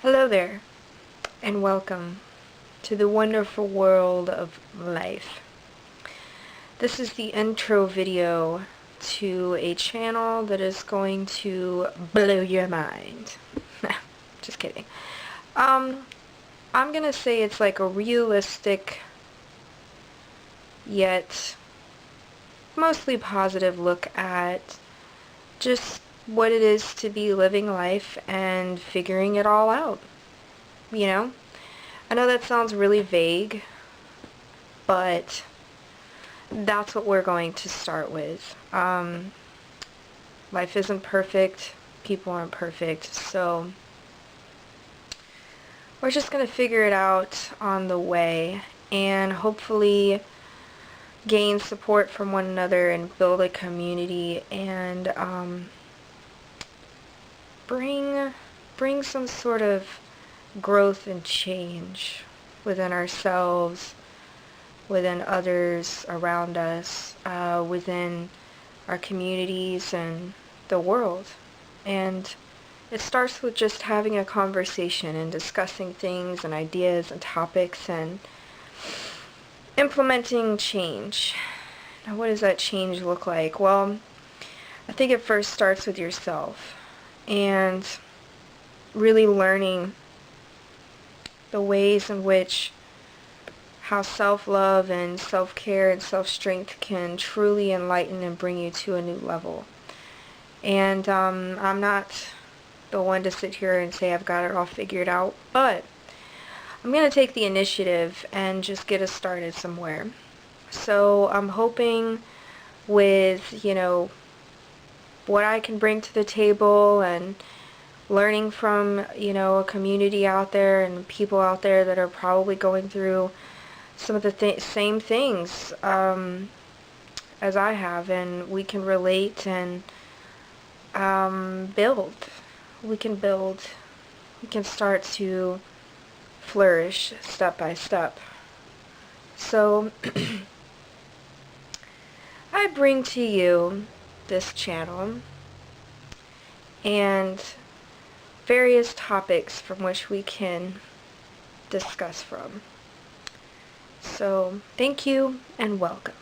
Hello there, and welcome to the wonderful world of life. This is the intro video to a channel that is going to blow your mind. Just kidding. I'm gonna say it's like a realistic, yet mostly positive look at just what it is to be living life and figuring it all out. You know? I know that sounds really vague, but that's what we're going to start with. Life isn't perfect, people aren't perfect, so we're just going to figure it out on the way and hopefully gain support from one another and build a community and bring some sort of growth and change within ourselves, within others around us, within our communities and the world. And it starts with just having a conversation and discussing things and ideas and topics and implementing change. Now, what does that change look like? Well, I think it first starts with yourself and really learning the ways in which how self-love and self-care and self-strength can truly enlighten and bring you to a new level. And I'm not the one to sit here and say I've got it all figured out, but I'm going to take the initiative and just get us started somewhere. So I'm hoping with, what I can bring to the table and learning from, a community out there and people out there that are probably going through some of the same things as I have, and we can relate and build. We can start to flourish step by step. So I bring to you this channel and various topics from which we can discuss from. So, thank you and welcome.